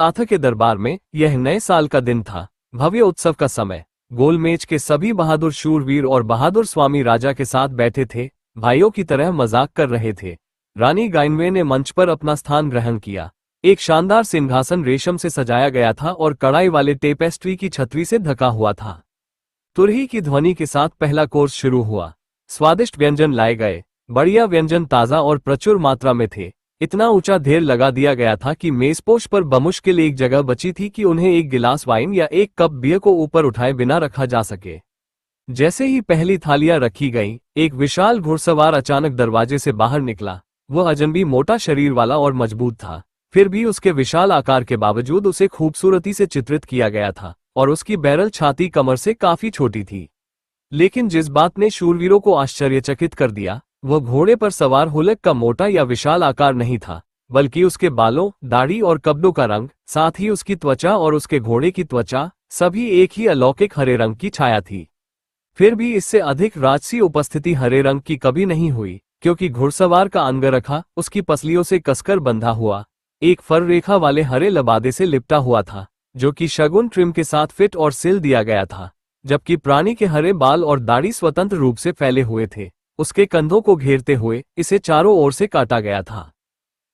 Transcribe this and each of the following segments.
आथा के दरबार में यह नए साल का दिन था, भव्य उत्सव का समय। गोलमेज के सभी बहादुर शूरवीर और बहादुर स्वामी राजा के साथ बैठे थे, भाइयों की तरह मजाक कर रहे थे। रानी गाइनवे ने मंच पर अपना स्थान ग्रहण किया। एक शानदार सिंहासन रेशम से सजाया गया था और कढ़ाई वाले टेपेस्ट्री की छतरी से ढका हुआ था। तुरही की ध्वनि के साथ पहला कोर्स शुरू हुआ। स्वादिष्ट व्यंजन लाए गए। बढ़िया व्यंजन ताज़ा और प्रचुर मात्रा में थे। इतना ऊंचा ढेर लगा दिया गया था कि मेजपोश पर बमुश्किल एक जगह बची थी कि उन्हें एक गिलास वाइन या एक कप बियर को ऊपर उठाए बिना रखा जा सके। जैसे ही पहली थालियां रखी गईं, एक विशाल घुड़सवार अचानक दरवाजे से बाहर निकला। वह अजनबी मोटा शरीर वाला और मजबूत था, फिर भी उसके विशाल आकार के बावजूद उसे खूबसूरती से चित्रित किया गया था और उसकी बैरल छाती कमर से काफी छोटी थी। लेकिन जिस बात ने शूरवीरों को आश्चर्यचकित कर दिया, वह घोड़े पर सवार हुलक का मोटा या विशाल आकार नहीं था, बल्कि उसके बालों, दाढ़ी और कपड़ों का रंग, साथ ही उसकी त्वचा और उसके घोड़े की त्वचा, सभी एक ही अलौकिक हरे रंग की छाया थी। फिर भी इससे अधिक राजसी उपस्थिति हरे रंग की कभी नहीं हुई, क्योंकि घुड़सवार का अंगरखा उसकी पसलियों से कसकर बंधा हुआ एक फर रेखा वाले हरे लबादे से लिपटा हुआ था, जो कि शगुन ट्रिम के साथ फिट और सिल दिया गया था, जबकि प्राणी के हरे बाल और दाढ़ी स्वतंत्र रूप से फैले हुए थे। उसके कंधों को घेरते हुए इसे चारों ओर से काटा गया था।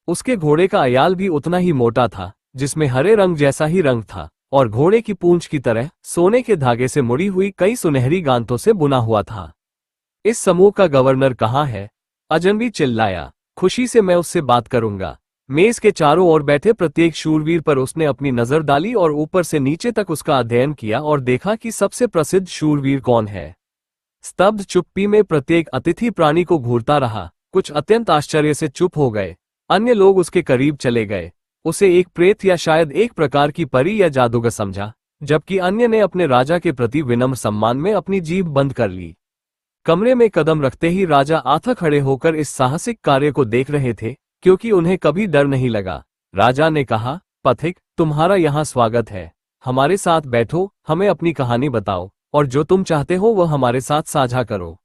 उसके घोड़े का अयाल भी उतना ही मोटा था, जिसमें हरे रंग जैसा ही रंग था और घोड़े की पूंछ की तरह सोने के धागे से मुड़ी हुई कई सुनहरी गांठों से बुना हुआ था। इस समूह का गवर्नर कहाँ है? अजनबी चिल्लाया। खुशी से मैं उससे बात करूंगा। मेज के चारों ओर बैठे प्रत्येक शूरवीर पर उसने अपनी नजर डाली और ऊपर से नीचे तक उसका अध्ययन किया और देखा कि सबसे प्रसिद्ध शूरवीर कौन है। स्तब्ध चुप्पी में प्रत्येक अतिथि प्राणी को घूरता रहा। कुछ अत्यंत आश्चर्य से चुप हो गए, अन्य लोग उसके करीब चले गए। उसे एक प्रेत या शायद एक प्रकार की परी या जादूगर समझा, जबकि अन्य ने अपने राजा के प्रति विनम्र सम्मान में अपनी जीभ बंद कर ली। कमरे में कदम रखते ही राजा आथा खड़े होकर इस साहसिक कार्य को देख रहे थे, क्योंकि उन्हें कभी डर नहीं लगा। राजा ने कहा, पथिक, तुम्हारा यहाँ स्वागत है। हमारे साथ बैठो, हमें अपनी कहानी बताओ और जो तुम चाहते हो वह हमारे साथ साझा करो।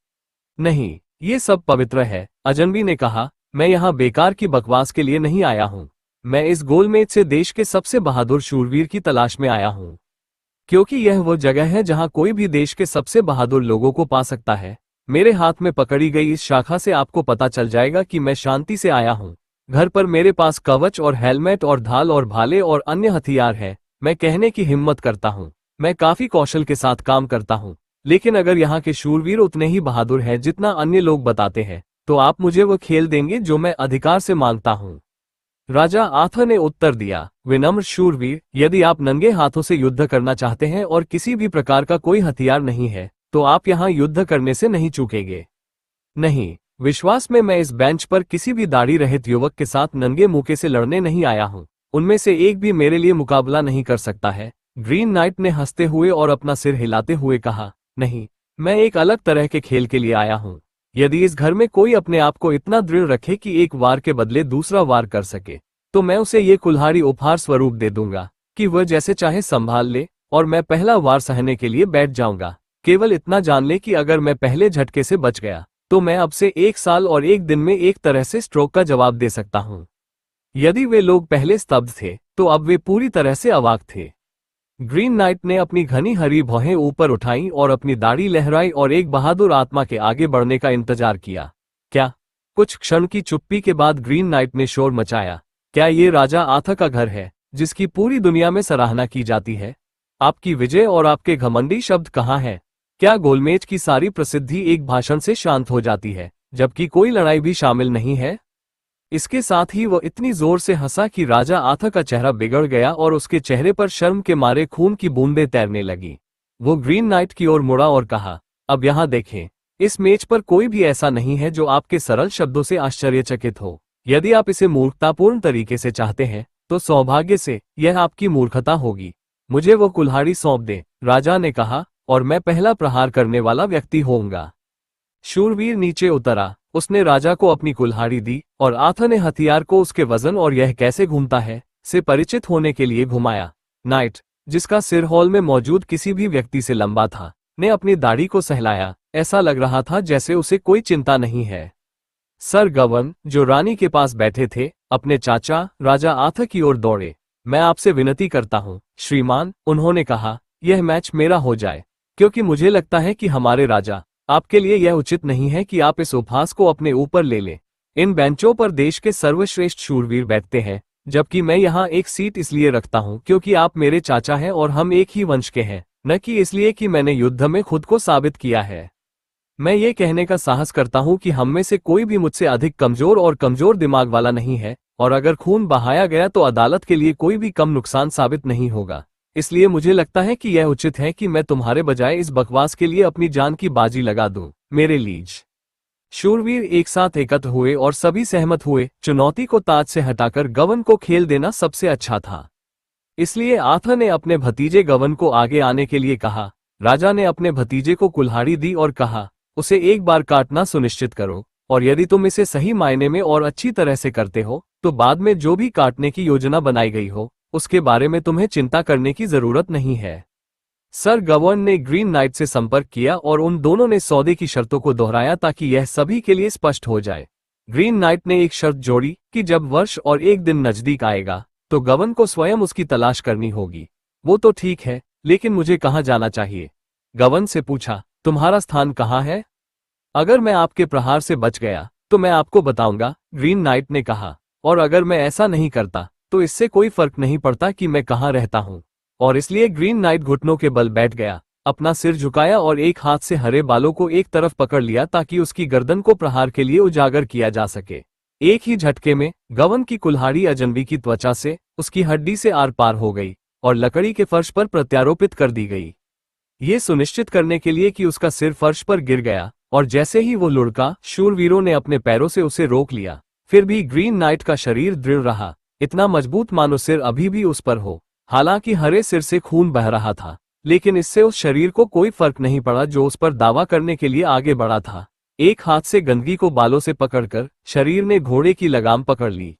नहीं, ये सब पवित्र है, अजनबी ने कहा। मैं यहाँ बेकार की बकवास के लिए नहीं आया हूँ। मैं इस गोलमेज से देश के सबसे बहादुर शूरवीर की तलाश में आया हूँ, क्योंकि यह वो जगह है जहाँ कोई भी देश के सबसे बहादुर लोगों को पा सकता है। मेरे हाथ में पकड़ी गई इस शाखा से आपको पता चल जाएगा कि मैं शांति से आया हूँ। घर पर मेरे पास कवच और हेलमेट और ढाल और भाले और अन्य हथियार है। मैं कहने की हिम्मत करता हूँ, मैं काफी कौशल के साथ काम करता हूँ। लेकिन अगर यहाँ के शूरवीर उतने ही बहादुर हैं जितना अन्य लोग बताते हैं, तो आप मुझे वो खेल देंगे जो मैं अधिकार से मांगता हूँ। राजा आथा ने उत्तर दिया, विनम्र शूरवीर, यदि आप नंगे हाथों से युद्ध करना चाहते हैं और किसी भी प्रकार का कोई हथियार नहीं है, तो आप यहाँ युद्ध करने से नहीं चूकेंगे। नहीं, विश्वास में मैं इस बेंच पर किसी भी दाढ़ी रहित युवक के साथ नंगे मुंह से लड़ने नहीं आया हूँ। उनमें से एक भी मेरे लिए मुकाबला नहीं कर सकता है। ग्रीन नाइट ने हंसते हुए और अपना सिर हिलाते हुए कहा, नहीं, मैं एक अलग तरह के खेल के लिए आया हूँ। यदि इस घर में कोई अपने आप को इतना दृढ़ रखे कि एक वार के बदले दूसरा वार कर सके, तो मैं उसे ये कुल्हाड़ी उपहार स्वरूप दे दूंगा कि वह जैसे चाहे संभाल ले, और मैं पहला वार सहने के लिए बैठ जाऊंगा। केवल इतना जान ले कि अगर मैं पहले झटके से बच गया, तो मैं अब से 1 साल और 1 दिन में एक तरह से स्ट्रोक का जवाब दे सकता हूँ। यदि वे लोग पहले स्तब्ध थे, तो अब वे पूरी तरह से अवाक थे। ग्रीन नाइट ने अपनी घनी हरी भौहें ऊपर उठाई और अपनी दाढ़ी लहराई और एक बहादुर आत्मा के आगे बढ़ने का इंतजार किया। क्या? कुछ क्षण की चुप्पी के बाद ग्रीन नाइट ने शोर मचाया, क्या ये राजा आथा का घर है, जिसकी पूरी दुनिया में सराहना की जाती है? आपकी विजय और आपके घमंडी शब्द कहाँ हैं? क्या गोलमेज की सारी प्रसिद्धि एक भाषण से शांत हो जाती है, जबकि कोई लड़ाई भी शामिल नहीं है? इसके साथ ही वह इतनी जोर से हंसा कि राजा आथा का चेहरा बिगड़ गया और उसके चेहरे पर शर्म के मारे खून की बूंदें तैरने लगी। वो ग्रीन नाइट की ओर मुड़ा और कहा, अब यहाँ देखें, इस मेज पर कोई भी ऐसा नहीं है जो आपके सरल शब्दों से आश्चर्यचकित हो। यदि आप इसे मूर्खतापूर्ण तरीके से चाहते हैं, तो सौभाग्य से यह आपकी मूर्खता होगी। मुझे वो कुल्हाड़ी सौंप दें, राजा ने कहा, और मैं पहला प्रहार करने वाला व्यक्ति होऊंगा। शूरवीर नीचे उतरा। उसने राजा को अपनी कुल्हाड़ी दी और आथा ने हथियार को उसके वजन और यह कैसे घूमता है से परिचित होने के लिए घुमाया। नाइट, जिसका सिर हॉल में मौजूद किसी भी व्यक्ति से लंबा था, ने अपनी दाढ़ी को सहलाया। ऐसा लग रहा था जैसे उसे कोई चिंता नहीं है। सर गवर्न, जो रानी के पास बैठे थे, अपने चाचा राजा आथा की ओर दौड़े। मैं आपसे विनती करता हूँ श्रीमान, उन्होंने कहा, यह मैच मेरा हो जाए, क्योंकि मुझे लगता है कि हमारे राजा, आपके लिए यह उचित नहीं है कि आप इस उपहास को अपने ऊपर ले लें। इन बेंचों पर देश के सर्वश्रेष्ठ शूरवीर बैठते हैं, जबकि मैं यहाँ एक सीट इसलिए रखता हूँ क्योंकि आप मेरे चाचा हैं और हम एक ही वंश के हैं, न कि इसलिए कि मैंने युद्ध में खुद को साबित किया है। मैं ये कहने का साहस करता हूँ कि हम में से कोई भी मुझसे अधिक कमजोर और कमजोर दिमाग वाला नहीं है, और अगर खून बहाया गया तो अदालत के लिए कोई भी कम नुकसान साबित नहीं होगा। इसलिए मुझे लगता है कि यह उचित है कि मैं तुम्हारे बजाय इस बकवास के लिए अपनी जान की बाजी लगा दूं, मेरे लीज। शूरवीर एक साथ एकत्र हुए और सभी सहमत हुए, चुनौती को ताज से हटाकर गवन को खेल देना सबसे अच्छा था। इसलिए आर्थर ने अपने भतीजे गवन को आगे आने के लिए कहा। राजा ने अपने भतीजे को कुल्हाड़ी दी और कहा, उसे एक बार काटना सुनिश्चित करो, और यदि तुम इसे सही मायने में और अच्छी तरह से करते हो तो बाद में जो भी काटने की योजना बनाई गई हो उसके बारे में तुम्हें चिंता करने की जरूरत नहीं है। सर गवर्न ने ग्रीन नाइट से संपर्क किया और उन दोनों ने सौदे की शर्तों को दोहराया ताकि यह सभी के लिए स्पष्ट हो जाए। ग्रीन नाइट ने एक शर्त जोड़ी कि जब वर्ष और एक दिन नजदीक आएगा तो गवर्न को स्वयं उसकी तलाश करनी होगी। वो तो ठीक है, लेकिन मुझे कहाँ जाना चाहिए? गवर्न से पूछा, तुम्हारा स्थान कहाँ है? अगर मैं आपके प्रहार से बच गया तो मैं आपको बताऊंगा, ग्रीन नाइट ने कहा, और अगर मैं ऐसा नहीं करता तो इससे कोई फर्क नहीं पड़ता कि मैं कहाँ रहता हूँ। और इसलिए ग्रीन नाइट घुटनों के बल बैठ गया, अपना सिर झुकाया और एक हाथ से हरे बालों को एक तरफ पकड़ लिया ताकि उसकी गर्दन को प्रहार के लिए उजागर किया जा सके। एक ही झटके में गवन की कुल्हाड़ी अजनबी की त्वचा से, उसकी हड्डी से आर पार हो गई और लकड़ी के फर्श पर प्रत्यारोपित कर दी गई, ये सुनिश्चित करने के लिए कि उसका सिर फर्श पर गिर गया। और जैसे ही वो लुढ़का, शूरवीरों ने अपने पैरों से उसे रोक लिया। फिर भी ग्रीन नाइट का शरीर दृढ़ रहा, इतना मजबूत मानो सिर अभी भी उस पर हो। हालांकि हरे सिर से खून बह रहा था, लेकिन इससे उस शरीर को कोई फर्क नहीं पड़ा जो उस पर दावा करने के लिए आगे बढ़ा था। एक हाथ से गंदगी को बालों से पकड़कर शरीर ने घोड़े की लगाम पकड़ ली।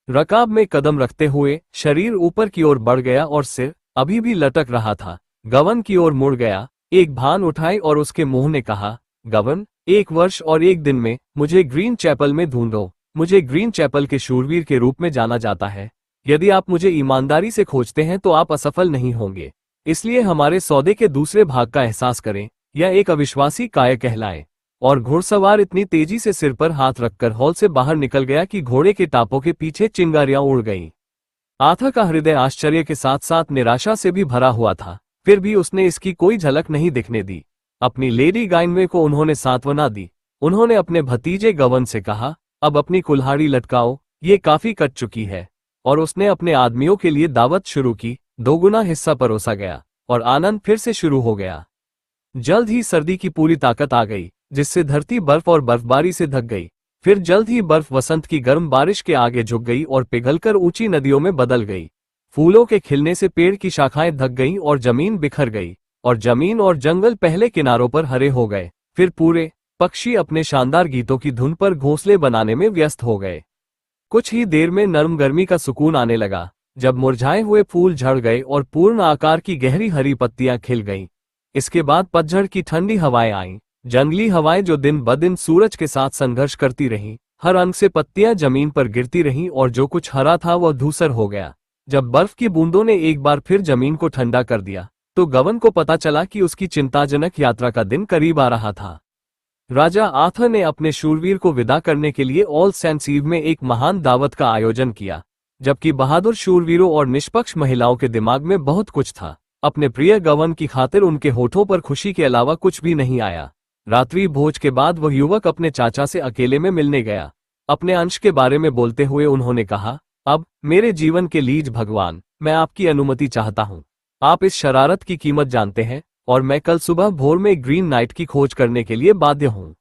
रकाब में कदम रखते हुए शरीर ऊपर की ओर बढ़ गया और सिर अभी भी लटक रहा था। गवन की ओर मुड़ गया, एक भान उठाई और उसके मुंह ने कहा, गवन, 1 वर्ष और 1 दिन में मुझे ग्रीन चैपल में ढूंढो। मुझे ग्रीन चैपल के शूरवीर के रूप में जाना जाता है। यदि आप मुझे ईमानदारी से खोजते हैं तो आप असफल नहीं होंगे। इसलिए हमारे सौदे के दूसरे भाग का एहसास करें, या एक अविश्वासी काय कहलाए। और घुड़सवार इतनी तेजी से सिर पर हाथ रखकर हॉल से बाहर निकल गया कि घोड़े के टापों के पीछे चिंगारियां उड़ गईं। आर्थर का हृदय आश्चर्य के साथ साथ निराशा से भी भरा हुआ था, फिर भी उसने इसकी कोई झलक नहीं दिखने दी। अपनी लेडी गाइनवे को उन्होंने सांत्वना दी। उन्होंने अपने भतीजे गवन से कहा, अब अपनी कुल्हाड़ी लटकाओ, ये काफी कट चुकी है। और उसने अपने आदमियों के लिए दावत शुरू की। 2 गुना हिस्सा परोसा गया और आनंद फिर से शुरू हो गया। जल्द ही सर्दी की पूरी ताकत आ गई, जिससे धरती बर्फ और बर्फबारी से ढक गई। फिर जल्द ही बर्फ वसंत की गर्म बारिश के आगे झुक गई और पिघलकर ऊंची नदियों में बदल गई। फूलों के खिलने से पेड़ की शाखाएं ढक गईं और जमीन बिखर गई, और जमीन और जंगल पहले किनारों पर हरे हो गए। फिर पूरे पक्षी अपने शानदार गीतों की धुन पर घोंसले बनाने में व्यस्त हो गए। कुछ ही देर में नरम गर्मी का सुकून आने लगा, जब मुरझाए हुए फूल झड़ गए और पूर्ण आकार की गहरी हरी पत्तियां खिल गईं। इसके बाद पतझड़ की ठंडी हवाएं आईं, जंगली हवाएं जो दिन ब दिन सूरज के साथ संघर्ष करती रहीं। हर अंग से पत्तियां जमीन पर गिरती रहीं और जो कुछ हरा था वह धूसर हो गया। जब बर्फ की बूंदों ने एक बार फिर जमीन को ठंडा कर दिया तो गवन को पता चला कि उसकी चिंताजनक यात्रा का दिन करीब आ रहा था। राजा आर्थर ने अपने शूरवीर को विदा करने के लिए ऑल सेंट्स ईव में एक महान दावत का आयोजन किया, जबकि बहादुर शूरवीरों और निष्पक्ष महिलाओं के दिमाग में बहुत कुछ था। अपने प्रिय गवन की खातिर उनके होठों पर खुशी के अलावा कुछ भी नहीं आया। रात्रि भोज के बाद वह युवक अपने चाचा से अकेले में मिलने गया। अपने अंश के बारे में बोलते हुए उन्होंने कहा, अब मेरे जीवन के लीज भगवान, मैं आपकी अनुमति चाहता हूँ। आप इस शरारत की कीमत जानते हैं और मैं कल सुबह भोर में ग्रीन नाइट की खोज करने के लिए बाध्य हूँ।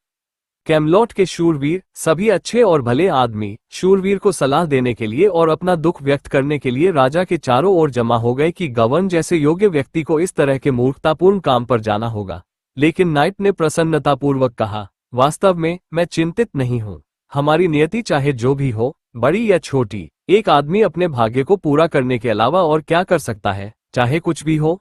कैमलॉट के शूरवीर, सभी अच्छे और भले आदमी, शूरवीर को सलाह देने के लिए और अपना दुख व्यक्त करने के लिए राजा के चारों ओर जमा हो गए कि गवर्न जैसे योग्य व्यक्ति को इस तरह के मूर्खतापूर्ण काम पर जाना होगा। लेकिन नाइट ने प्रसन्नतापूर्वक कहा, वास्तव में मैं चिंतित नहीं हूँ। हमारी नियति चाहे जो भी हो, बड़ी या छोटी, एक आदमी अपने भाग्य को पूरा करने के अलावा और क्या कर सकता है, चाहे कुछ भी हो।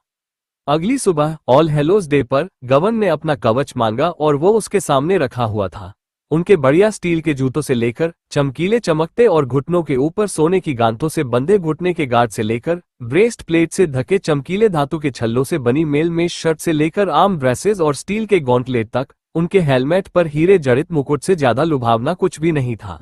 अगली सुबह ऑल हेलोज डे पर गवर्न ने अपना कवच मांगा और वो उसके सामने रखा हुआ था। उनके बढ़िया स्टील के जूतों से लेकर चमकीले चमकते और घुटनों के ऊपर सोने की गांठों से बंधे घुटने के गार्ड से लेकर ब्रेस्ट प्लेट से ढके चमकीले धातु के छल्लों से बनी मेल मेश शर्ट से लेकर आर्म ब्रेसेस और स्टील के गॉन्टलेट तक, उनके हेलमेट पर हीरे जड़ित मुकुट से ज्यादा लुभावना कुछ भी नहीं था।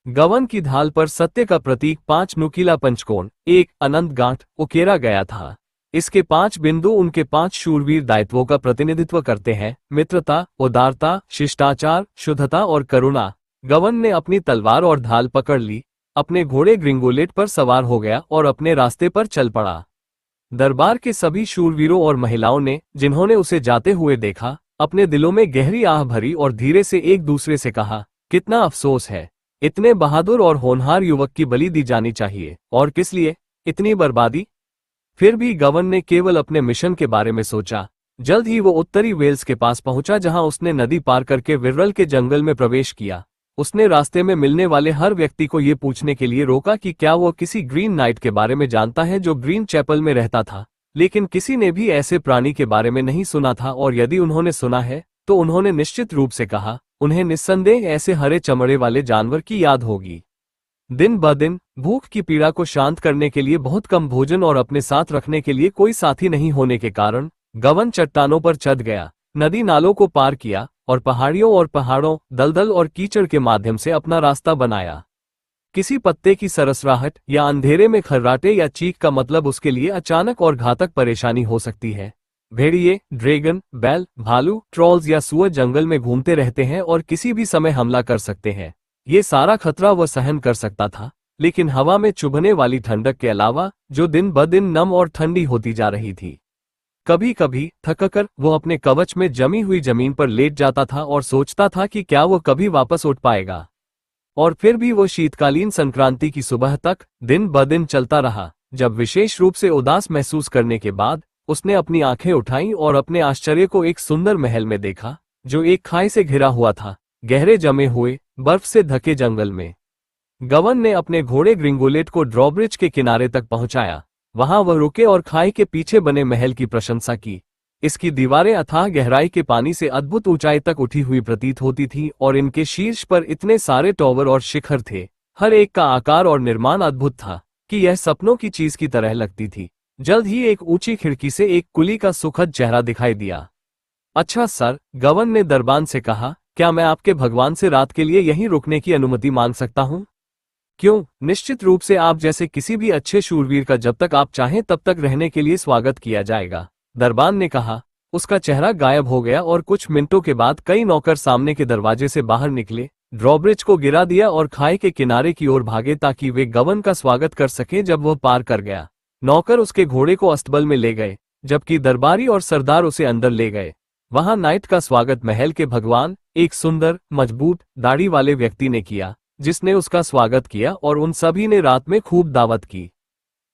गवन की ढाल पर सत्य का प्रतीक 5 नुकीला पंचकोण, एक अनंत गांठ उकेरा गया था। इसके 5 बिंदु उनके 5 शूरवीर दायित्वों का प्रतिनिधित्व करते हैं: मित्रता, उदारता, शिष्टाचार, शुद्धता और करुणा। गवन ने अपनी तलवार और ढाल पकड़ ली, अपने घोड़े ग्रिंगोलेट पर सवार हो गया और अपने रास्ते पर चल पड़ा। दरबार के सभी शूरवीरों और महिलाओं ने, जिन्होंने उसे जाते हुए देखा, अपने दिलों में गहरी आह भरी और धीरे से एक दूसरे से कहा, कितना अफसोस है, इतने बहादुर और होनहार युवक की बलि दी जानी चाहिए, और किस लिए इतनी बर्बादी। फिर भी गवन ने केवल अपने मिशन के बारे में सोचा। जल्द ही वो उत्तरी वेल्स के पास पहुंचा, जहां उसने नदी पार करके विरल के जंगल में प्रवेश किया। उसने रास्ते में मिलने वाले हर व्यक्ति को ये पूछने के लिए रोका कि क्या वो किसी ग्रीन नाइट के बारे में जानता है जो ग्रीन चैपल में रहता था, लेकिन किसी ने भी ऐसे प्राणी के बारे में नहीं सुना था, और यदि उन्होंने सुना है तो उन्होंने निश्चित रूप से कहा, उन्हें निस्संदेह ऐसे हरे चमड़े वाले जानवर की याद होगी। दिन ब दिन भूख की पीड़ा को शांत करने के लिए बहुत कम भोजन और अपने साथ रखने के लिए कोई साथी नहीं होने के कारण गवन चट्टानों पर चढ़ गया, नदी नालों को पार किया और पहाड़ों, दलदल और कीचड़ के माध्यम से अपना रास्ता बनाया। किसी पत्ते की सरसराहट या अंधेरे में खर्राटे या चीख का मतलब उसके लिए अचानक और घातक परेशानी हो सकती है। भेड़िए, ड्रैगन, बैल, भालू, ट्रॉल्स या सुअर जंगल में घूमते रहते हैं और किसी भी समय हमला कर सकते हैं। ये सारा खतरा वह सहन कर सकता था, लेकिन हवा में चुभने वाली ठंडक के अलावा, जो दिन ब दिन नम और ठंडी होती जा रही थी। कभी कभी थककर वो अपने कवच में जमी हुई जमीन पर लेट जाता था और सोचता था कि क्या वो कभी वापस उठ पाएगा। और फिर भी वो शीतकालीन संक्रांति की सुबह तक दिन ब दिन चलता रहा, जब विशेष रूप से उदास महसूस करने के बाद उसने अपनी आंखें उठाईं और अपने आश्चर्य को एक सुंदर महल में देखा, जो एक खाई से घिरा हुआ था, गहरे जमे हुए बर्फ से ढके जंगल में। गवन ने अपने घोड़े ग्रिंगोलेट को ड्रॉब्रिज के किनारे तक पहुंचाया। वहां वह रुके और खाई के पीछे बने महल की प्रशंसा की। इसकी दीवारें अथाह गहराई के पानी से अद्भुत ऊंचाई तक उठी हुई प्रतीत होती थीं और इनके शीर्ष पर इतने सारे टॉवर और शिखर थे, हर एक का आकार और निर्माण अद्भुत था कि यह सपनों की चीज की तरह लगती थी। जल्द ही एक ऊंची खिड़की से एक कुली का सुखद चेहरा दिखाई दिया। अच्छा सर, गवन ने दरबान से कहा, क्या मैं आपके भगवान से रात के लिए यहीं रुकने की अनुमति मांग सकता हूं? क्यों, निश्चित रूप से आप जैसे किसी भी अच्छे शूरवीर का जब तक आप चाहें तब तक रहने के लिए स्वागत किया जाएगा, दरबान ने कहा। उसका चेहरा गायब हो गया और कुछ मिनटों के बाद कई नौकर सामने के दरवाजे से बाहर निकले, ड्रॉब्रिज को गिरा दिया और खाई के किनारे की ओर भागे ताकि वे गवन का स्वागत कर सके। जब वह पार कर गया, नौकर उसके घोड़े को अस्तबल में ले गए, जबकि दरबारी और सरदार उसे अंदर ले गए। वहां नाइट का स्वागत महल के भगवान, एक सुंदर, मजबूत, दाढ़ी वाले व्यक्ति ने किया, जिसने उसका स्वागत किया और उन सभी ने रात में खूब दावत की।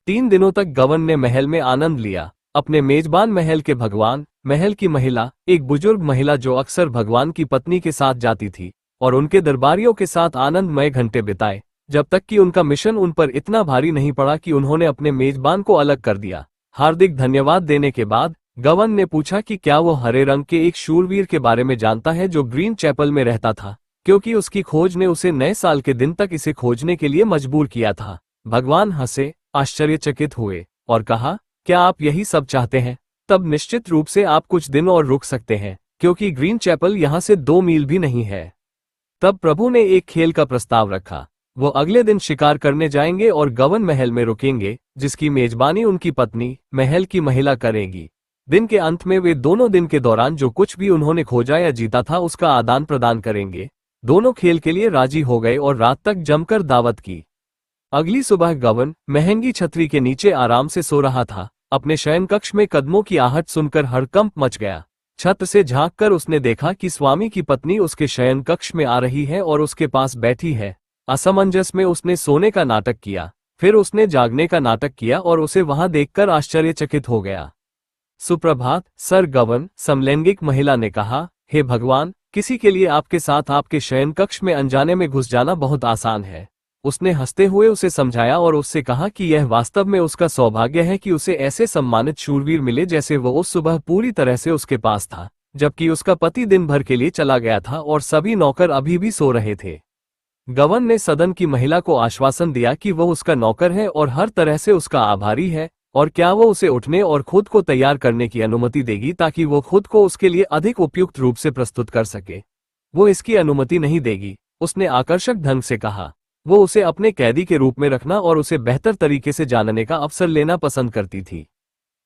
3 दिनों तक गवन ने महल में आनंद लिया। अपने मेजबान महल के भगवान, महल की महिला, एक बुजुर्ग महिला जो अक्सर भगवान की पत्नी के साथ जाती थी, और उनके दरबारियों के साथ आनंदमय घंटे बिताए, जब तक कि उनका मिशन उन पर इतना भारी नहीं पड़ा कि उन्होंने अपने मेजबान को अलग कर दिया। हार्दिक धन्यवाद देने के बाद गवन ने पूछा कि क्या वो हरे रंग के एक शूरवीर के बारे में जानता है जो ग्रीन चैपल में रहता था, क्योंकि उसकी खोज ने उसे नए साल के दिन तक इसे खोजने के लिए मजबूर किया था। भगवान हंसे, आश्चर्यचकित हुए और कहा, क्या आप यही सब चाहते हैं? तब निश्चित रूप से आप कुछ दिन और रुक सकते हैं, क्योंकि ग्रीन चैपल यहाँ से 2 मील भी नहीं है। तब प्रभु ने एक खेल का प्रस्ताव रखा। वो अगले दिन शिकार करने जाएंगे और गवन महल में रुकेंगे, जिसकी मेजबानी उनकी पत्नी, महल की महिला करेगी। दिन के अंत में वे दोनों दिन के दौरान जो कुछ भी उन्होंने खोजा या जीता था उसका आदान प्रदान करेंगे। दोनों खेल के लिए राजी हो गए और रात तक जमकर दावत की। अगली सुबह गवन महंगी छतरी के नीचे आराम से सो रहा था। अपने शयन कक्ष में कदमों की आहट सुनकर हड़कंप मच गया। छत से झांककर उसने देखा कि स्वामी की पत्नी उसके शयन कक्ष में आ रही है और उसके पास बैठी है। असमंजस में उसने सोने का नाटक किया, फिर उसने जागने का नाटक किया और उसे वहां देखकर आश्चर्यचकित हो गया। सुप्रभात सर, गवन समलैंगिक महिला ने कहा। हे भगवान, किसी के लिए आपके साथ आपके शयन कक्ष में अनजाने में घुस जाना बहुत आसान है। उसने हंसते हुए उसे समझाया और उससे कहा कि यह वास्तव में उसका सौभाग्य है कि उसे ऐसे सम्मानित शूरवीर मिले जैसे वो उस सुबह पूरी तरह से उसके पास था, जबकि उसका पति दिन भर के लिए चला गया था और सभी नौकर अभी भी सो रहे थे। गवन ने सदन की महिला को आश्वासन दिया कि वह उसका नौकर है और हर तरह से उसका आभारी है, और क्या वो उसे उठने और खुद को तैयार करने की अनुमति देगी ताकि वो खुद को उसके लिए अधिक उपयुक्त रूप से प्रस्तुत कर सके। वो इसकी अनुमति नहीं देगी, उसने आकर्षक ढंग से कहा। वो उसे अपने कैदी के रूप में रखना और उसे बेहतर तरीके से जानने का अवसर लेना पसंद करती थी।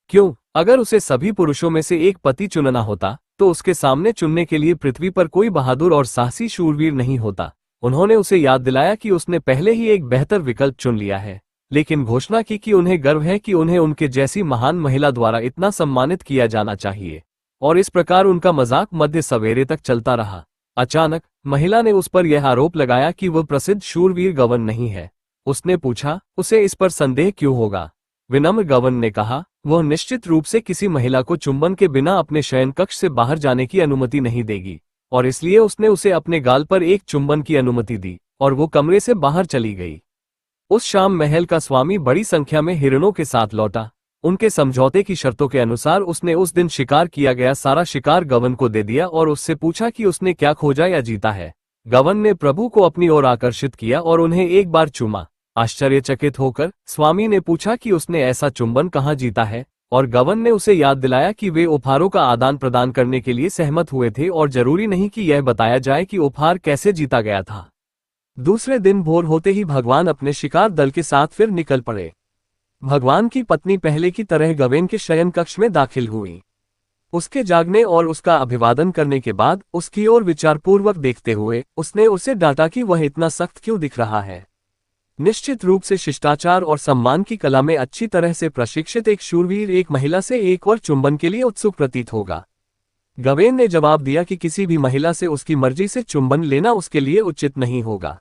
क्यों? अगर उसे सभी पुरुषों में से एक पति चुनना होता तो उसके सामने चुनने के लिए पृथ्वी पर कोई बहादुर और साहसी शूरवीर नहीं होता। उन्होंने उसे याद दिलाया कि उसने पहले ही एक बेहतर विकल्प चुन लिया है, लेकिन घोषणा की कि उन्हें गर्व है कि उन्हें उनके जैसी महान महिला द्वारा इतना सम्मानित किया जाना चाहिए। और इस प्रकार उनका मजाक मध्य सवेरे तक चलता रहा। अचानक महिला ने उस पर यह आरोप लगाया कि वह प्रसिद्ध शूरवीर गवन नहीं है। उसने पूछा, उसे इस पर संदेह क्यों होगा? विनम्र गवन ने कहा, वह निश्चित रूप से किसी महिला को चुंबन के बिना अपने शयन कक्ष से बाहर जाने की अनुमति नहीं देगी, और इसलिए उसने उसे अपने गाल पर एक चुंबन की अनुमति दी और वो कमरे से बाहर चली गई। उस शाम महल का स्वामी बड़ी संख्या में हिरणों के साथ लौटा। उनके समझौते की शर्तों के अनुसार उसने उस दिन शिकार किया गया सारा शिकार गवन को दे दिया और उससे पूछा कि उसने क्या खोजा या जीता है। गवन ने प्रभु को अपनी ओर आकर्षित किया और उन्हें एक बार चूमा। आश्चर्यचकित होकर स्वामी ने पूछा कि उसने ऐसा चुंबन कहाँ जीता है, और गवन ने उसे याद दिलाया कि वे उपहारों का आदान प्रदान करने के लिए सहमत हुए थे और जरूरी नहीं कि यह बताया जाए कि उपहार कैसे जीता गया था। दूसरे दिन भोर होते ही भगवान अपने शिकार दल के साथ फिर निकल पड़े। भगवान की पत्नी पहले की तरह गवेन के शयन कक्ष में दाखिल हुई। उसके जागने और उसका अभिवादन करने के बाद उसकी ओर विचारपूर्वक देखते हुए उसने उसे डांटा कि वह इतना सख्त क्यों दिख रहा है। निश्चित रूप से शिष्टाचार और सम्मान की कला में अच्छी तरह से प्रशिक्षित एक शूरवीर एक महिला से एक और चुंबन के लिए उत्सुक प्रतीत होगा। गवेन ने जवाब दिया कि किसी भी महिला से उसकी मर्जी से चुंबन लेना उसके लिए उचित नहीं होगा।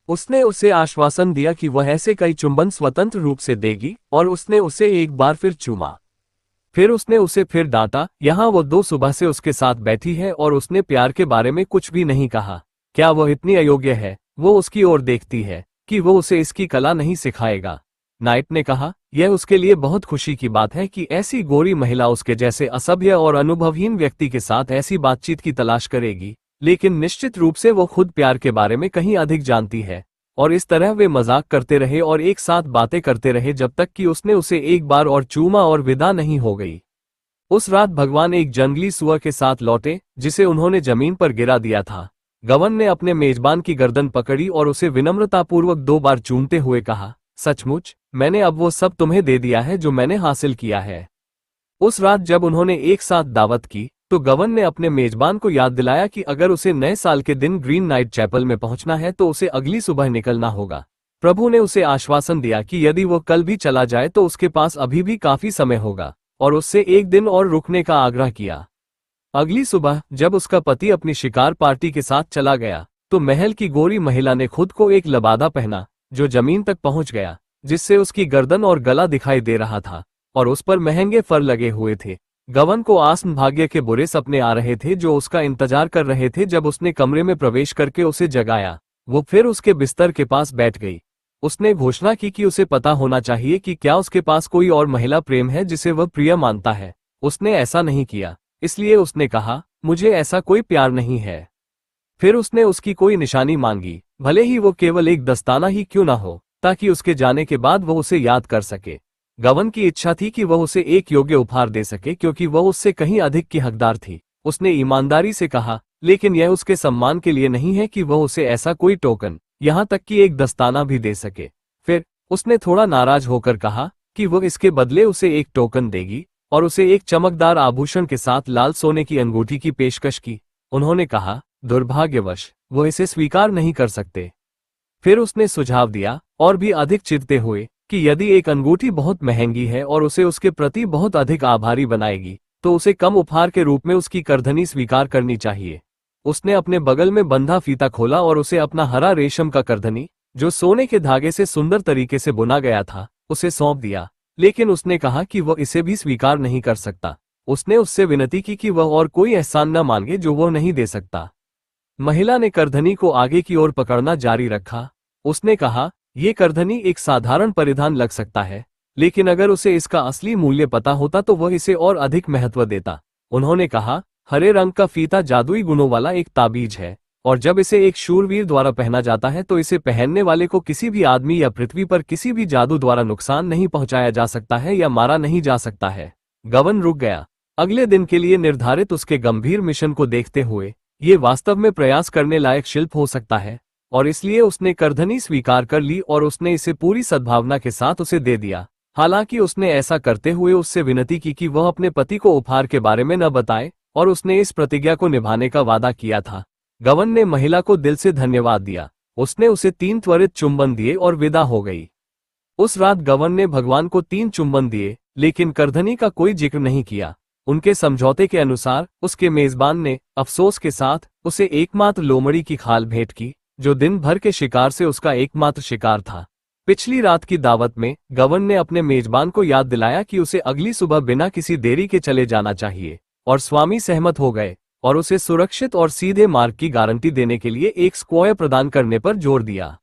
उसने उसे आश्वासन दिया कि वह ऐसे कई चुंबन स्वतंत्र रूप से देगी, और उसने उसे एक बार फिर चूमा। फिर उसने उसे फिर डांटा। यहाँ वो 2 सुबह से उसके साथ बैठी है और उसने प्यार के बारे में कुछ भी नहीं कहा। क्या वह इतनी अयोग्य है? वो उसकी ओर देखती है कि वो उसे इसकी कला नहीं सिखाएगा। नाइट ने कहा, यह उसके लिए बहुत खुशी की बात है कि ऐसी गोरी महिला उसके जैसे असभ्य और अनुभवहीन व्यक्ति के साथ ऐसी बातचीत की तलाश करेगी, लेकिन निश्चित रूप से वो खुद प्यार के बारे में कहीं अधिक जानती है। और इस तरह वे मजाक करते रहे और एक साथ बातें करते रहे जब तक कि उसने उसे एक बार और चूमा और विदा नहीं हो गई। उस रात भगवान एक जंगली सुअर के साथ लौटे जिसे उन्होंने जमीन पर गिरा दिया था। गवन ने अपने मेजबान की गर्दन पकड़ी और उसे विनम्रतापूर्वक 2 बार चूमते हुए कहा, सचमुच मैंने अब वो सब तुम्हें दे दिया है जो मैंने हासिल किया है। उस रात जब उन्होंने एक साथ दावत की तो गवन ने अपने मेजबान को याद दिलाया कि अगर उसे नए साल के दिन ग्रीन नाइट चैपल में पहुंचना है तो उसे अगली सुबह निकलना होगा। प्रभु ने उसे आश्वासन दिया कि यदि वो कल भी चला जाए तो उसके पास अभी भी काफी समय होगा, और उससे एक दिन और रुकने का आग्रह किया। अगली सुबह जब उसका पति अपनी शिकार पार्टी के साथ चला गया तो महल की गोरी महिला ने खुद को एक लबादा पहना जो जमीन तक पहुंच गया, जिससे उसकी गर्दन और गला दिखाई दे रहा था, और उस पर महंगे फर लगे हुए थे। गवन को आस्म भाग्य के बुरे सपने आ रहे थे जो उसका इंतजार कर रहे थे। जब उसने कमरे में प्रवेश करके उसे जगाया, वो फिर उसके बिस्तर के पास बैठ गई। उसने घोषणा की कि उसे पता होना चाहिए कि क्या उसके पास कोई और महिला प्रेम है जिसे वह प्रिय मानता है। उसने ऐसा नहीं किया, इसलिए उसने कहा, मुझे ऐसा कोई प्यार नहीं है। फिर उसने उसकी कोई निशानी मांगी, भले ही वो केवल एक दस्ताना ही क्यों ना हो, ताकि उसके जाने के बाद वह उसे याद कर सके। गवन की इच्छा थी कि वह उसे एक योग्य उपहार दे सके क्योंकि वह उससे कहीं अधिक की हकदार थी। उसने ईमानदारी से कहा, लेकिन यह उसके सम्मान के लिए नहीं है कि वह उसे ऐसा कोई टोकन, यहाँ तक कि एक दस्ताना भी दे सके। फिर उसने थोड़ा नाराज होकर कहा कि वह इसके बदले उसे एक टोकन देगी, और उसे एक चमकदार आभूषण के साथ लाल सोने की अंगूठी की पेशकश की। उन्होंने कहा, दुर्भाग्यवश वो इसे स्वीकार नहीं कर सकते। फिर उसने सुझाव दिया, और भी अधिक चिढ़ते हुए, कि यदि एक अंगूठी बहुत महंगी है और उसे उसके प्रति बहुत अधिक आभारी बनाएगी तो उसे कम उपहार के रूप में उसकी करधनी स्वीकार करनी चाहिए। उसने अपने बगल में बंधा फीता खोला और उसे अपना हरा रेशम का करधनी, जो सोने के धागे से सुंदर तरीके से बुना गया था, उसे सौंप दिया। लेकिन उसने कहा कि वह इसे भी स्वीकार नहीं कर सकता। उसने उससे विनती की कि वह और कोई एहसान न मांगे जो वह नहीं दे सकता। महिला ने करधनी को आगे की ओर पकड़ना जारी रखा। उसने कहा, ये करधनी एक साधारण परिधान लग सकता है, लेकिन अगर उसे इसका असली मूल्य पता होता तो वह इसे और अधिक महत्व देता। उन्होंने कहा, हरे रंग का फीता जादुई गुणों वाला एक ताबीज है, और जब इसे एक शूरवीर द्वारा पहना जाता है तो इसे पहनने वाले को किसी भी आदमी या पृथ्वी पर किसी भी जादू द्वारा नुकसान नहीं पहुंचाया जा सकता है या मारा नहीं जा सकता है। गवन रुक गया। अगले दिन के लिए निर्धारित उसके गंभीर मिशन को देखते हुए ये वास्तव में प्रयास करने लायक शिल्प हो सकता है, और इसलिए उसने करधनी स्वीकार कर ली और उसने इसे पूरी सद्भावना के साथ उसे दे दिया। हालांकि उसने ऐसा करते हुए उससे विनती की कि वह अपने पति को उपहार के बारे में न बताए, और उसने इस प्रतिज्ञा को निभाने का वादा किया था। गवन ने महिला को दिल से धन्यवाद दिया। उसने उसे 3 त्वरित चुंबन दिए और विदा हो गई। उस रात गवन ने भगवान को 3 चुंबन दिए, लेकिन करधनी का कोई जिक्र नहीं किया। उनके समझौते के अनुसार उसके मेजबान ने अफसोस के साथ उसे एकमात्र लोमड़ी की खाल भेंट की, जो दिन भर के शिकार से उसका एकमात्र शिकार था। पिछली रात की दावत में गवन ने अपने मेजबान को याद दिलाया कि उसे अगली सुबह बिना किसी देरी के चले जाना चाहिए, और स्वामी सहमत हो गए और उसे सुरक्षित और सीधे मार्ग की गारंटी देने के लिए एक स्क्वायर प्रदान करने पर जोर दिया।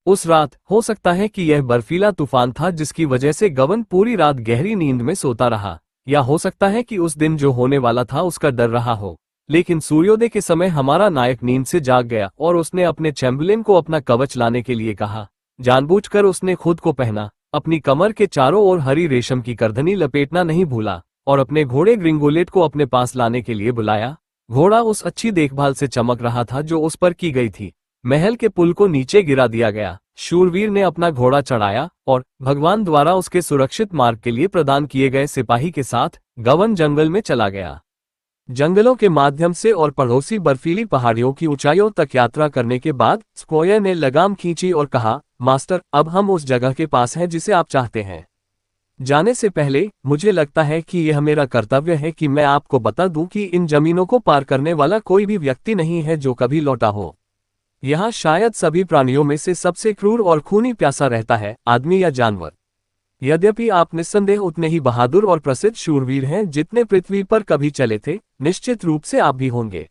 उस रात हो सकता है कि यह बर्फीला तूफान था जिसकी वजह से गवन पूरी रात गहरी नींद में सोता रहा, या हो सकता है कि उस दिन जो होने वाला था उसका डर रहा हो। लेकिन सूर्योदय के समय हमारा नायक नींद से जाग गया और उसने अपने चैम्बरलेन को अपना कवच लाने के लिए कहा। जानबूझकर उसने खुद को पहना, अपनी कमर के चारों ओर हरी रेशम की करधनी लपेटना नहीं भूला, और अपने घोड़े ग्रिंगोलेट को अपने पास लाने के लिए बुलाया। घोड़ा उस अच्छी देखभाल से चमक रहा था जो उस पर की गई थी। महल के पुल को नीचे गिरा दिया गया। शूरवीर ने अपना घोड़ा चढ़ाया और भगवान द्वारा उसके सुरक्षित मार्ग के लिए प्रदान किए गए सिपाही के साथ गवन जंगल में चला गया। जंगलों के माध्यम से और पड़ोसी बर्फीली पहाड़ियों की ऊंचाइयों तक यात्रा करने के बाद स्क्वायर ने लगाम खींची और कहा, मास्टर, अब हम उस जगह के पास हैं जिसे आप चाहते हैं। जाने से पहले मुझे लगता है कि यह मेरा कर्तव्य है कि मैं आपको बता दूं कि इन जमीनों को पार करने वाला कोई भी व्यक्ति नहीं है जो कभी लौटा हो। यहाँ शायद सभी प्राणियों में से सबसे क्रूर और खूनी प्यासा रहता है, आदमी या जानवर। यद्यपि आप निस्संदेह उतने ही बहादुर और प्रसिद्ध शूरवीर हैं जितने पृथ्वी पर कभी चले थे, निश्चित रूप से आप भी होंगे।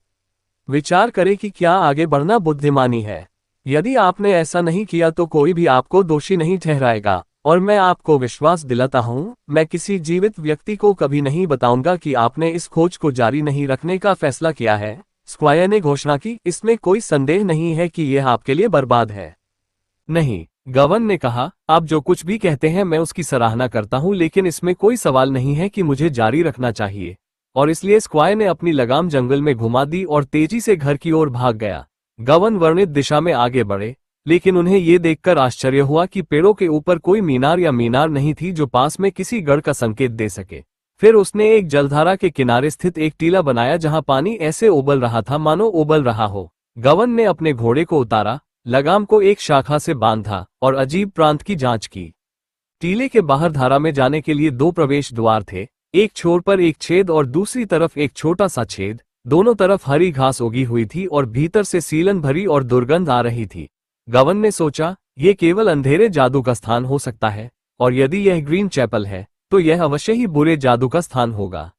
विचार करें कि क्या आगे बढ़ना बुद्धिमानी है। यदि आपने ऐसा नहीं किया तो कोई भी आपको दोषी नहीं ठहराएगा, और मैं आपको विश्वास दिलाता हूं, मैं किसी जीवित व्यक्ति को कभी नहीं बताऊंगा कि आपने इस खोज को जारी नहीं रखने का फैसला किया है। स्क्वायर ने घोषणा की, इसमें कोई संदेह नहीं है कि यह आपके लिए बर्बाद है। नहीं, गवन ने कहा, आप जो कुछ भी कहते हैं मैं उसकी सराहना करता हूं, लेकिन इसमें कोई सवाल नहीं है कि मुझे जारी रखना चाहिए। और इसलिए स्क्वायर ने अपनी लगाम जंगल में घुमा दी और तेजी से घर की ओर भाग गया। गवन वर्णित दिशा में आगे बढ़े, लेकिन उन्हें ये देखकर आश्चर्य हुआ कि पेड़ों के ऊपर कोई मीनार या मीनार नहीं थी जो पास में किसी गढ़ का संकेत दे सके। फिर उसने एक जलधारा के किनारे स्थित एक टीला बनाया जहां पानी ऐसे उबल रहा था मानो उबल रहा हो। गवन ने अपने घोड़े को उतारा, लगाम को एक शाखा से बांधा और अजीब प्रांत की जांच की। टीले के बाहर धारा में जाने के लिए 2 प्रवेश द्वार थे, एक छोर पर एक छेद और दूसरी तरफ एक छोटा सा छेद। दोनों तरफ हरी घास उगी हुई थी और भीतर से सीलन भरी और दुर्गंध आ रही थी। गवन ने सोचा, ये केवल अंधेरे जादू का स्थान हो सकता है, और यदि यह ग्रीन चैपल है तो यह अवश्य ही बुरे जादू का स्थान होगा।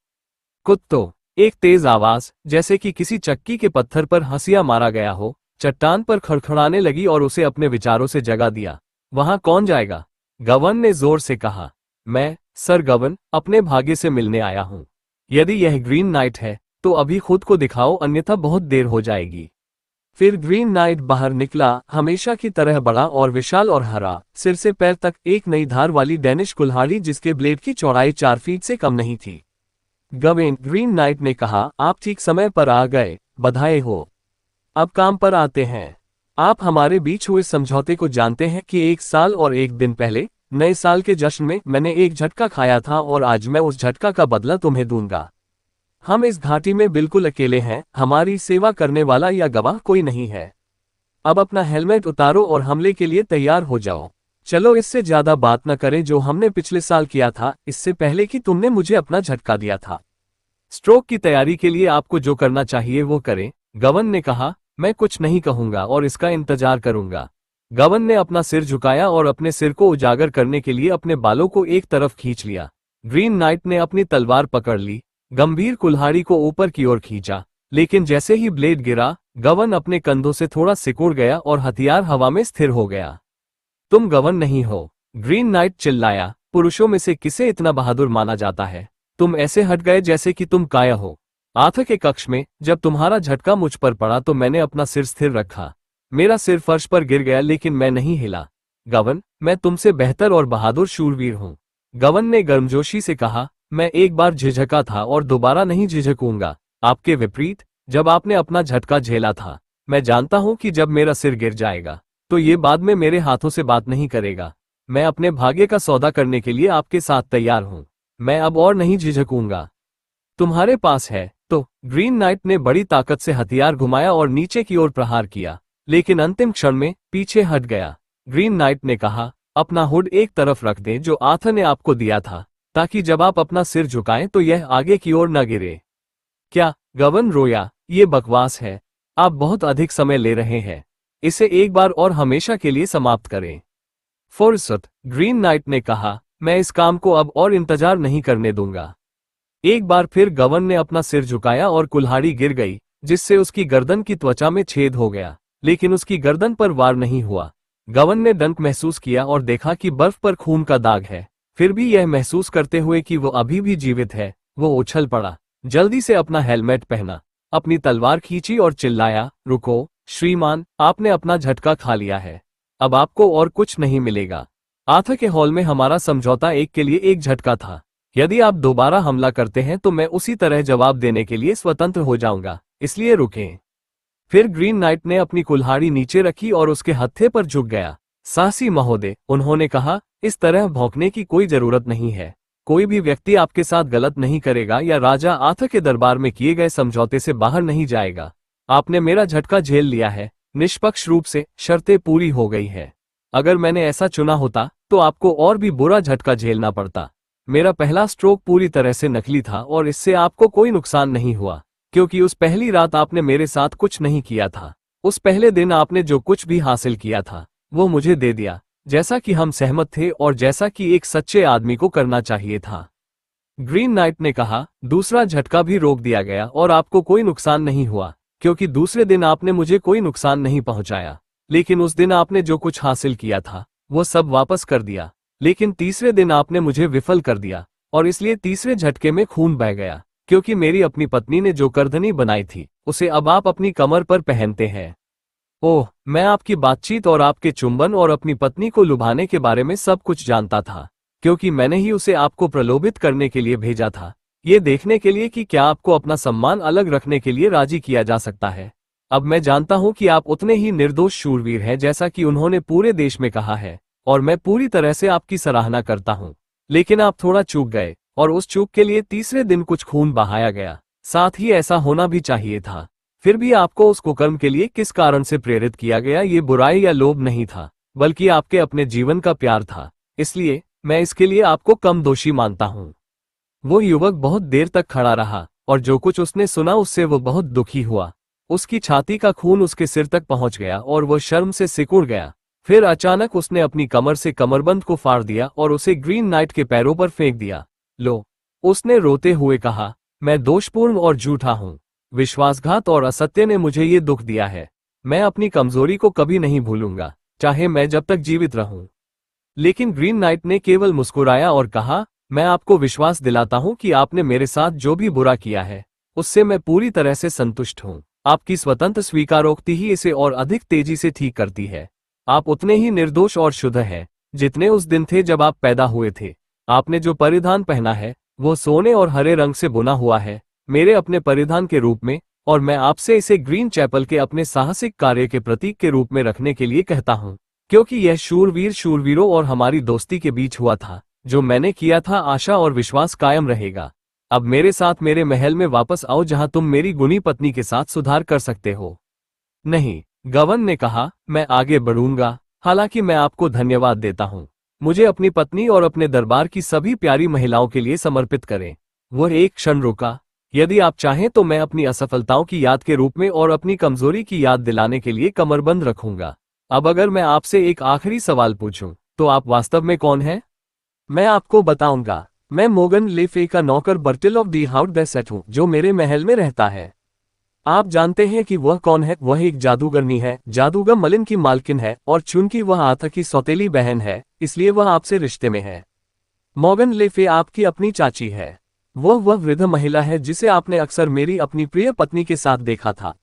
कुत्तों! एक तेज आवाज, जैसे कि किसी चक्की के पत्थर पर हंसिया मारा गया हो, चट्टान पर खड़खड़ाने लगी और उसे अपने विचारों से जगा दिया। वहां कौन जाएगा? गवन ने जोर से कहा। मैं, सर गवन, अपने भाग्य से मिलने आया हूं। यदि यह ग्रीन नाइट है तो अभी खुद को दिखाओ, अन्यथा बहुत देर हो जाएगी। फिर ग्रीन नाइट बाहर निकला, हमेशा की तरह बड़ा और विशाल और हरा, सिर से पैर तक एक नई धार वाली डेनिश कुल्हाड़ी जिसके ब्लेड की चौड़ाई 4 फीट से कम नहीं थी। गवेन, ग्रीन नाइट ने कहा, आप ठीक समय पर आ गए, बधाई हो। अब काम पर आते हैं। आप हमारे बीच हुए समझौते को जानते हैं कि 1 साल और 1 दिन पहले नए साल के जश्न में मैंने एक झटका खाया था, और आज मैं उस झटका का बदला तुम्हें दूंगा। हम इस घाटी में बिल्कुल अकेले हैं, हमारी सेवा करने वाला या गवाह कोई नहीं है। अब अपना हेलमेट उतारो और हमले के लिए तैयार हो जाओ। चलो इससे ज्यादा बात न करें जो हमने पिछले साल किया था, इससे पहले कि तुमने मुझे अपना झटका दिया था। स्ट्रोक की तैयारी के लिए आपको जो करना चाहिए वो करें, गवन ने कहा। मैं कुछ नहीं कहूंगा और इसका इंतजार करूंगा। गवन ने अपना सिर झुकाया और अपने सिर को उजागर करने के लिए अपने बालों को एक तरफ खींच लिया। ग्रीन नाइट ने अपनी तलवार पकड़ ली, गंभीर कुल्हाड़ी को ऊपर की ओर खींचा, लेकिन जैसे ही ब्लेड गिरा, गवन अपने कंधों से थोड़ा सिकुड़ गया और हथियार हवा में स्थिर हो गया। तुम गवन नहीं हो, ग्रीन नाइट चिल्लाया। पुरुषों में से किसे इतना बहादुर माना जाता है? तुम ऐसे हट गए जैसे कि तुम काया हो। आथ के कक्ष में जब तुम्हारा झटका मुझ पर पड़ा तो मैंने अपना सिर स्थिर रखा। मेरा सिर फर्श पर गिर गया लेकिन मैं नहीं हिला। गवन, मैं तुमसे बेहतर और बहादुर शूरवीर हूं। गवन ने गर्मजोशी से कहा, मैं एक बार झिझका था और दोबारा नहीं झिझकूंगा। आपके विपरीत, जब आपने अपना झटका झेला था, मैं जानता हूं कि जब मेरा सिर गिर जाएगा तो ये बाद में मेरे हाथों से बात नहीं करेगा। मैं अपने भाग्य का सौदा करने के लिए आपके साथ तैयार हूं। मैं अब और नहीं झिझकूंगा। तुम्हारे पास है तो। ग्रीन नाइट ने बड़ी ताकत से हथियार घुमाया और नीचे की ओर प्रहार किया, लेकिन अंतिम क्षण में पीछे हट गया। ग्रीन नाइट ने कहा, अपना हुड एक तरफ रख दें जो आथर ने आपको दिया था, ताकि जब आप अपना सिर झुकाएं तो यह आगे की ओर न गिरे। क्या? गवन रोया, ये बकवास है। आप बहुत अधिक समय ले रहे हैं। इसे एक बार और हमेशा के लिए समाप्त करें। फुर्सत, ग्रीन नाइट ने कहा, मैं इस काम को अब और इंतजार नहीं करने दूंगा। एक बार फिर गवन ने अपना सिर झुकाया और कुल्हाड़ी गिर गई, जिससे उसकी गर्दन की त्वचा में छेद हो गया, लेकिन उसकी गर्दन पर वार नहीं हुआ। गवन ने डंक महसूस किया और देखा कि बर्फ पर खून का दाग है। फिर भी यह महसूस करते हुए कि वो अभी भी जीवित है, वो उछल पड़ा। जल्दी से अपना हेलमेट पहना, अपनी तलवार खींची और चिल्लाया, रुको श्रीमान, आपने अपना झटका खा लिया है। अब आपको और कुछ नहीं मिलेगा। आथा के हॉल में हमारा समझौता एक के लिए एक झटका था। यदि आप दोबारा हमला करते हैं तो मैं उसी तरह जवाब देने के लिए स्वतंत्र हो जाऊंगा, इसलिए रुकें। फिर ग्रीन नाइट ने अपनी कुल्हाड़ी नीचे रखी और उसके हत्थे पर झुक गया। साहसी महोदय, उन्होंने कहा, इस तरह भौंकने की कोई जरूरत नहीं है। कोई भी व्यक्ति आपके साथ गलत नहीं करेगा या राजा आथा के दरबार में किए गए समझौते से बाहर नहीं जाएगा। आपने मेरा झटका झेल लिया है, निष्पक्ष रूप से, शर्तें पूरी हो गई है। अगर मैंने ऐसा चुना होता तो आपको और भी बुरा झटका झेलना पड़ता। मेरा पहला स्ट्रोक पूरी तरह से नकली था और इससे आपको कोई नुकसान नहीं हुआ, क्योंकि उस पहली रात आपने मेरे साथ कुछ नहीं किया था। उस पहले दिन आपने जो कुछ भी हासिल किया था वो मुझे दे दिया, जैसा कि हम सहमत थे और जैसा कि एक सच्चे आदमी को करना चाहिए था। ग्रीन नाइट ने कहा, दूसरा झटका भी रोक दिया गया और आपको कोई नुकसान नहीं हुआ, क्योंकि दूसरे दिन आपने मुझे कोई नुकसान नहीं पहुंचाया। लेकिन उस दिन आपने जो कुछ हासिल किया था वो सब वापस कर दिया। लेकिन तीसरे दिन आपने मुझे विफल कर दिया और इसलिए तीसरे झटके में खून बह गया, क्योंकि मेरी अपनी पत्नी ने जो करधनी बनाई थी उसे अब आप अपनी कमर पर पहनते हैं। ओह, मैं आपकी बातचीत और आपके चुंबन और अपनी पत्नी को लुभाने के बारे में सब कुछ जानता था, क्योंकि मैंने ही उसे आपको प्रलोभित करने के लिए भेजा था, ये देखने के लिए कि क्या आपको अपना सम्मान अलग रखने के लिए राजी किया जा सकता है। अब मैं जानता हूं कि आप उतने ही निर्दोष शूरवीर हैं जैसा कि उन्होंने पूरे देश में कहा है, और मैं पूरी तरह से आपकी सराहना करता हूं। लेकिन आप थोड़ा चूक गए और उस चूक के लिए तीसरे दिन कुछ खून बहाया गया। साथ ही ऐसा होना भी चाहिए था। फिर भी आपको उस कुकर्म के लिए किस कारण से प्रेरित किया गया, ये बुराई या लोभ नहीं था, बल्कि आपके अपने जीवन का प्यार था। इसलिए मैं इसके लिए आपको कम दोषी मानता हूं। वो युवक बहुत देर तक खड़ा रहा और जो कुछ उसने सुना उससे वो बहुत दुखी हुआ। उसकी छाती का खून उसके सिर तक पहुंच गया और वह शर्म से सिकुड़ गया। फिर अचानक उसने अपनी कमर से कमरबंद को फाड़ दिया और उसे ग्रीन नाइट के पैरों पर फेंक दिया। लो, उसने रोते हुए कहा, मैं दोषपूर्ण और झूठा हूं। विश्वासघात और असत्य ने मुझे ये दुख दिया है। मैं अपनी कमजोरी को कभी नहीं भूलूंगा, चाहे मैं जब तक जीवित रहूं। लेकिन ग्रीन नाइट ने केवल मुस्कुराया और कहा, मैं आपको विश्वास दिलाता हूं कि आपने मेरे साथ जो भी बुरा किया है उससे मैं पूरी तरह से संतुष्ट हूं। आपकी स्वतंत्र स्वीकारोक्ति ही इसे और अधिक तेजी से ठीक करती है। आप उतने ही निर्दोष और शुद्ध हैं जितने उस दिन थे जब आप पैदा हुए थे। आपने जो परिधान पहना है वो सोने और हरे रंग से बुना हुआ है, मेरे अपने परिधान के रूप में, और मैं आपसे इसे ग्रीन चैपल के अपने साहसिक कार्य के प्रतीक के रूप में रखने के लिए कहता हूं, क्योंकि यह शूरवीरों और हमारी दोस्ती के बीच हुआ था। जो मैंने किया था, आशा और विश्वास कायम रहेगा। अब मेरे साथ मेरे महल में वापस आओ जहां तुम मेरी गुणी पत्नी के साथ सुधार कर सकते हो। नहीं, गवन ने कहा, मैं आगे बढ़ूंगा। हालांकि मैं आपको धन्यवाद देता हूं। मुझे अपनी पत्नी और अपने दरबार की सभी प्यारी महिलाओं के लिए समर्पित करें। वह एक क्षण रुका। यदि आप चाहें तो मैं अपनी असफलताओं की याद के रूप में और अपनी कमजोरी की याद दिलाने के लिए कमरबंद रखूंगा। अब अगर मैं आपसे एक आखिरी सवाल पूछूं, तो आप वास्तव में कौन हैं? मैं आपको बताऊंगा। मैं मोगन ले फे का नौकर बर्टिल ऑफ दी हाउट बेसेट हूं, जो मेरे महल में रहता है। आप जानते हैं कि वह कौन है? वह एक जादूगरनी है। जादूगर मलिन की मालकिन है और चूंकि वह आथा की सौतेली बहन है, इसलिए वह आपसे रिश्ते में है। मोगन ले फे आपकी अपनी चाची है। वह वृद्ध महिला है जिसे आपने अक्सर मेरी अपनी प्रिय पत्नी के साथ देखा था।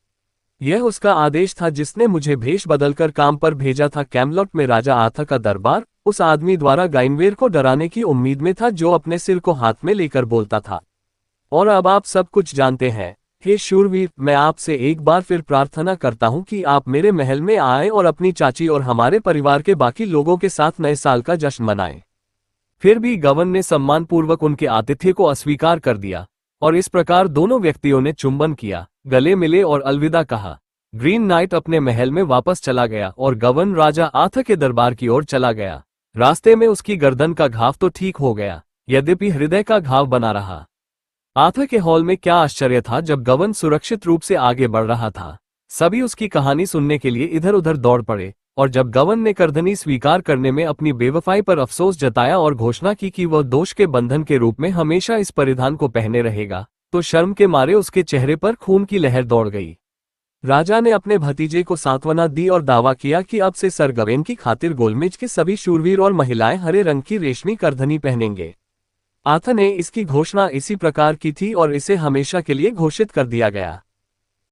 यह उसका आदेश था जिसने मुझे भेष बदलकर काम पर भेजा था। कैमलॉट में राजा आर्थर का दरबार उस आदमी द्वारा गाइनवेर को डराने की उम्मीद में था जो अपने सिर को हाथ में लेकर बोलता था। और अब आप सब कुछ जानते हैं। हे शूरवीर, मैं आपसे एक बार फिर प्रार्थना करता हूं कि आप मेरे महल में आए और अपनी चाची और हमारे परिवार के बाकी लोगों के साथ नए साल का जश्न मनाएं। फिर भी गवर्नर ने सम्मानपूर्वक उनके आतिथ्य को अस्वीकार कर दिया और इस प्रकार दोनों व्यक्तियों ने चुंबन किया, गले मिले और अलविदा कहा। ग्रीन नाइट अपने महल में वापस चला गया और गवर्नर राजा आर्थर के दरबार की ओर चला गया। रास्ते में उसकी गर्दन का घाव तो ठीक हो गया, यद्यपि हृदय का घाव बना रहा। आर्थर के हॉल में क्या आश्चर्य था जब गवर्नर सुरक्षित रूप से आगे बढ़ रहा था। सभी उसकी कहानी सुनने के लिए इधर उधर दौड़ पड़े और जब गवर्नर ने करधनी स्वीकार करने में अपनी बेवफाई पर अफसोस जताया और घोषणा की कि वह दोष के बंधन के रूप में हमेशा इस परिधान को पहने रहेगा, तो शर्म के मारे उसके चेहरे पर खून की लहर दौड़ गई। राजा ने अपने भतीजे को सांत्वना दी और दावा किया कि अब से सर गवेन की खातिर गोलमेज के सभी शूरवीर और महिलाएं हरे रंग की रेशमी करधनी पहनेंगे। आर्थर ने इसकी घोषणा इसी प्रकार की थी और इसे हमेशा के लिए घोषित कर दिया गया।